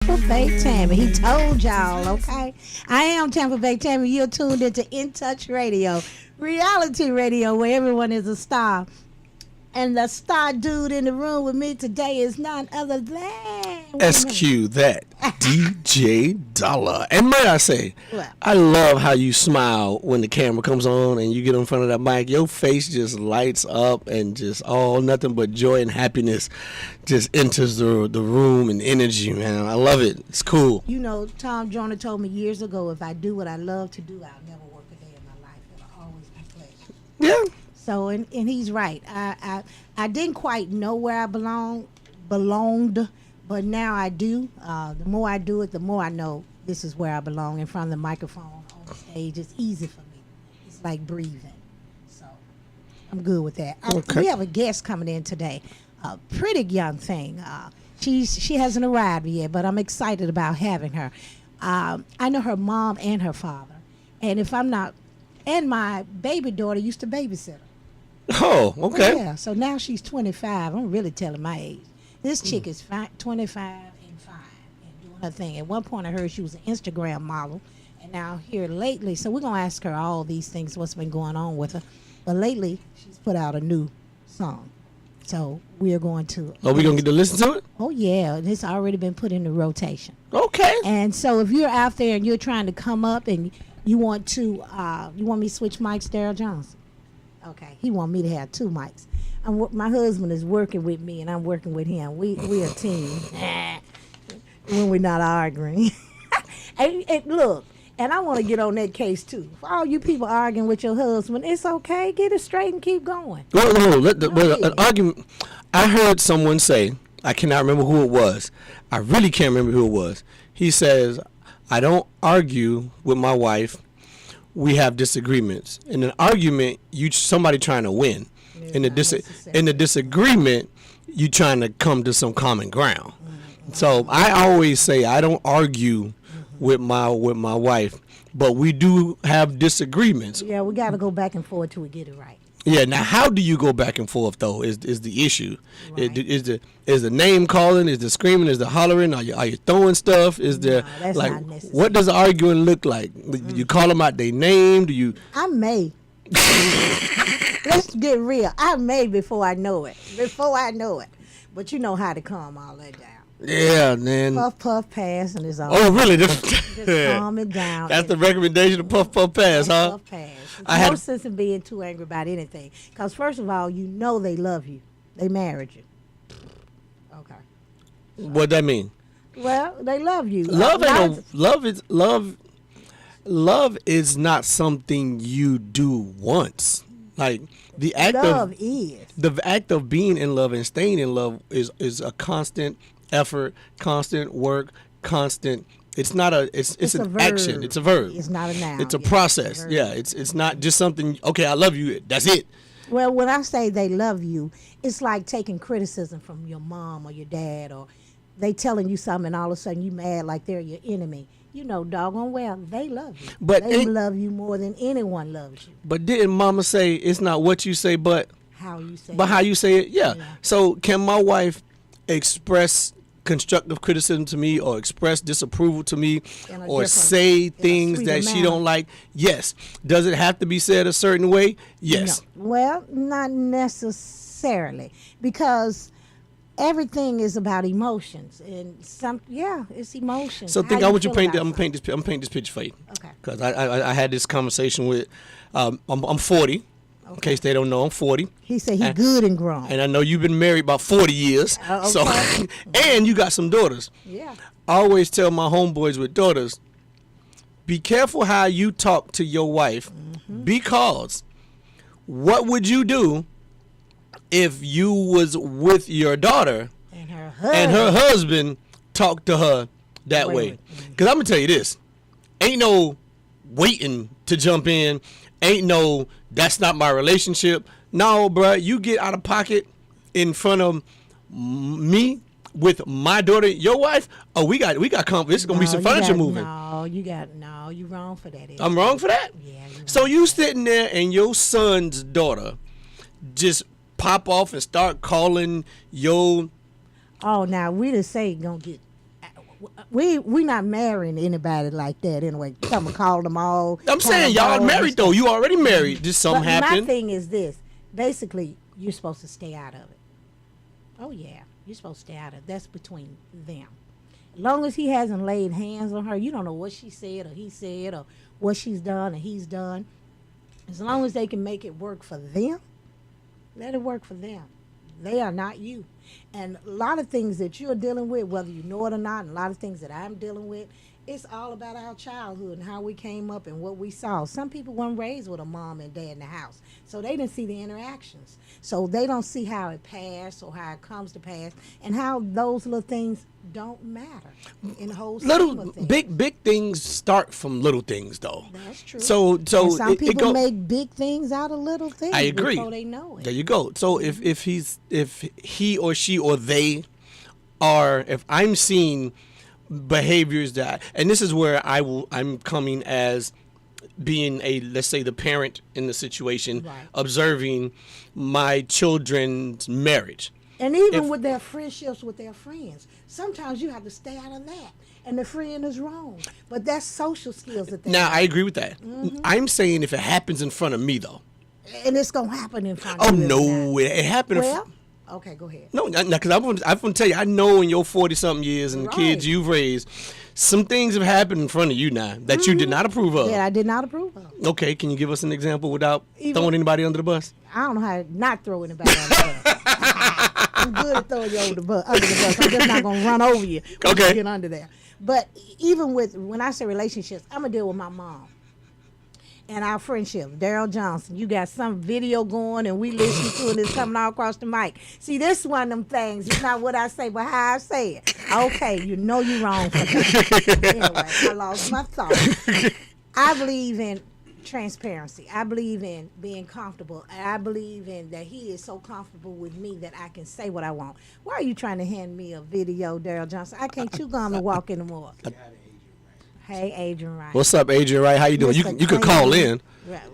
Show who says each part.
Speaker 1: Tampa Bay Tammy. He told y'all, okay? I am Tampa Bay Tammy. You're tuned into In Touch Radio, reality radio where everyone is a star. And the star dude in the room with me today is none other than...
Speaker 2: SQ that, DJ Dollar. And may I say,
Speaker 1: What?
Speaker 2: I love how you smile when the camera comes on and you get in front of that mic. Your face just lights up and just nothing but joy and happiness just enters the room and energy, man. I love it. It's cool.
Speaker 1: You know, Tom Joyner told me years ago, if I do what I love to do, I'll never work a day in my life. It'll always be pleasure.
Speaker 2: Yeah.
Speaker 1: So, and he's right. I didn't quite know where I belonged, but now I do. The more I do it, the more I know this is where I belong, in front of the microphone, on the stage. It's easy for me. It's like breathing. So, I'm good with that.
Speaker 2: Okay.
Speaker 1: We have a guest coming in today, a pretty young thing. She hasn't arrived yet, but I'm excited about having her. I know her mom and her father, and my baby daughter used to babysit her.
Speaker 2: Oh, okay.
Speaker 1: Yeah, so now she's 25. I'm really telling my age. This chick is 25 and fine and doing her thing. At one point I heard she was an Instagram model, and now here lately, so we're going to ask her all these things, what's been going on with her. But lately, she's put out a new song. So we're going to...
Speaker 2: Are we going to get to listen to it?
Speaker 1: Oh, yeah. It's already been put into rotation.
Speaker 2: Okay.
Speaker 1: And so if you're out there and you're trying to come up and you want me to switch mics, Daryl Johnson? Okay, he want me to have two mics. My husband is working with me, and I'm working with him. We're a team when we're not arguing. and look, and I want to get on that case too. For all you people arguing with your husband, it's okay. Get it straight and keep going.
Speaker 2: An argument. I heard someone say, I cannot remember who it was. I really can't remember who it was. He says, I don't argue with my wife. We have disagreements. In an argument, somebody trying to win. In the disagreement, you trying to come to some common ground. Mm-hmm. So I always say I don't argue with my wife, but we do have disagreements.
Speaker 1: Yeah, we got to go back and forth till we get it right.
Speaker 2: Yeah. Now, how do you go back and forth though? Is the issue?
Speaker 1: Right.
Speaker 2: Is the name calling? Is the screaming? Is the hollering? Are you throwing stuff? Is there
Speaker 1: that's
Speaker 2: like
Speaker 1: not necessary.
Speaker 2: what does arguing look like? You call them out their name? Do you?
Speaker 1: I may. Let's get real. I may before I know it. But you know how to calm all that down.
Speaker 2: Yeah, man.
Speaker 1: Puff, pass, and it's all.
Speaker 2: Oh, really?
Speaker 1: Just calm it down.
Speaker 2: That's the recommendation of puff, pass, huh?
Speaker 1: Puff, pass. There's no sense in being too angry about anything. Because first of all, you know they love you. They married you. Okay.
Speaker 2: What that mean?
Speaker 1: Well, they love you.
Speaker 2: Love is not something you do once. Like the act of being in love and staying in love is a constant effort, constant work, constant. It's not it's an
Speaker 1: verb.
Speaker 2: action. It's a verb.
Speaker 1: It's not a noun.
Speaker 2: It's a process. It's not just something. Okay, I love you. That's it.
Speaker 1: Well, when I say they love you, it's like taking criticism from your mom or your dad, or they telling you something and all of a sudden you mad like they're your enemy. You know, doggone well, they love you.
Speaker 2: But
Speaker 1: they love you more than anyone loves you.
Speaker 2: But didn't Mama say it's not what you say, but
Speaker 1: how you say
Speaker 2: it? How you say it? Yeah. So can my wife express constructive criticism to me, or express disapproval to me, or say things that she don't like? Yes. Does it have to be said a certain way? Yes.
Speaker 1: No. Well, not necessarily, because everything is about emotions, and it's emotions.
Speaker 2: So think I want you paint. I'm paint this picture for you.
Speaker 1: Okay.
Speaker 2: Because I had this conversation with I'm 40. Okay. In case they don't know, I'm 40.
Speaker 1: He said he's good and grown.
Speaker 2: And I know you've been married about 40 years.
Speaker 1: Okay.
Speaker 2: So and you got some daughters.
Speaker 1: Yeah.
Speaker 2: I always tell my homeboys with daughters, be careful how you talk to your wife, because what would you do if you was with your daughter and her husband talked to her that way? Because I'm going to tell you this. Ain't no waiting to jump in. Ain't no, that's not my relationship. No, bruh, you get out of pocket in front of me with my daughter, your wife. Oh, we got it's going to be some furniture moving.
Speaker 1: You wrong for that.
Speaker 2: I'm wrong for that?
Speaker 1: Yeah.
Speaker 2: So you sitting there and your son's daughter just pop off and start calling your...
Speaker 1: Oh, now we didn't say gonna get We not marrying anybody like that anyway. Come and call them all.
Speaker 2: I'm saying y'all married though. You already married. Just something
Speaker 1: But
Speaker 2: happened.
Speaker 1: my thing is this. Basically, you're supposed to stay out of it. Oh yeah, you're supposed to stay out of it. That's between them. As long as he hasn't laid hands on her, you don't know what she said or he said or what she's done or he's done. As long as they can make it work for them, let it work for them. They are not you. And a lot of things that you're dealing with, whether you know it or not, and a lot of things that I'm dealing with, it's all about our childhood and how we came up and what we saw. Some people weren't raised with a mom and dad in the house, so they didn't see the interactions. So they don't see how it passed or how it comes to pass and how those little things don't matter in the whole scheme
Speaker 2: Little
Speaker 1: of things.
Speaker 2: big things start from little things though.
Speaker 1: That's true.
Speaker 2: So
Speaker 1: And some
Speaker 2: it
Speaker 1: people
Speaker 2: go,
Speaker 1: make big things out of little things
Speaker 2: I agree.
Speaker 1: before they know it.
Speaker 2: There you go. So if he or she or they are, if I'm seeing behaviors that, and this is where I'm coming as being a, let's say, the parent in the situation,
Speaker 1: Right.
Speaker 2: observing my children's marriage.
Speaker 1: And even
Speaker 2: If-
Speaker 1: with their friendships with their friends, sometimes you have to stay out of that. And the friend is wrong. But that's social skills that they
Speaker 2: Now
Speaker 1: have.
Speaker 2: I agree with that. I'm saying if it happens in front of me though.
Speaker 1: And it's going to happen in front
Speaker 2: Oh
Speaker 1: of you. every
Speaker 2: no,
Speaker 1: now
Speaker 2: it happened.
Speaker 1: and then. Well, okay, go ahead.
Speaker 2: No, because I'm going to tell you, I know in your 40-something years and the kids
Speaker 1: Right.
Speaker 2: you've raised, some things have happened in front of you now that you did not approve of.
Speaker 1: That I did not approve of.
Speaker 2: Okay, can you give us an example without
Speaker 1: Even-
Speaker 2: throwing anybody under the bus?
Speaker 1: I don't know how to not throw anybody under the bus. I'm good at throwing you under the bus. I'm just not going to run over you when
Speaker 2: Okay.
Speaker 1: you get under there. But even with, when I say relationships, I'm going to deal with my mom. And our friendship, Daryl Johnson, you got some video going and we listen to it and it's coming all across the mic. See, this is one of them things. It's not what I say, but how I say it. Okay, you know you're wrong for that. Anyway, I lost my thought. I believe in transparency. I believe in being comfortable. And I believe in that he is so comfortable with me that I can say what I want. Why are you trying to hand me a video, Daryl Johnson? I can't chew gum and walk anymore. Hey, Adrian Wright.
Speaker 2: What's up, Adrian? Right? How you doing? You
Speaker 1: Mr.
Speaker 2: you could call
Speaker 1: Clean.
Speaker 2: in.
Speaker 1: Right.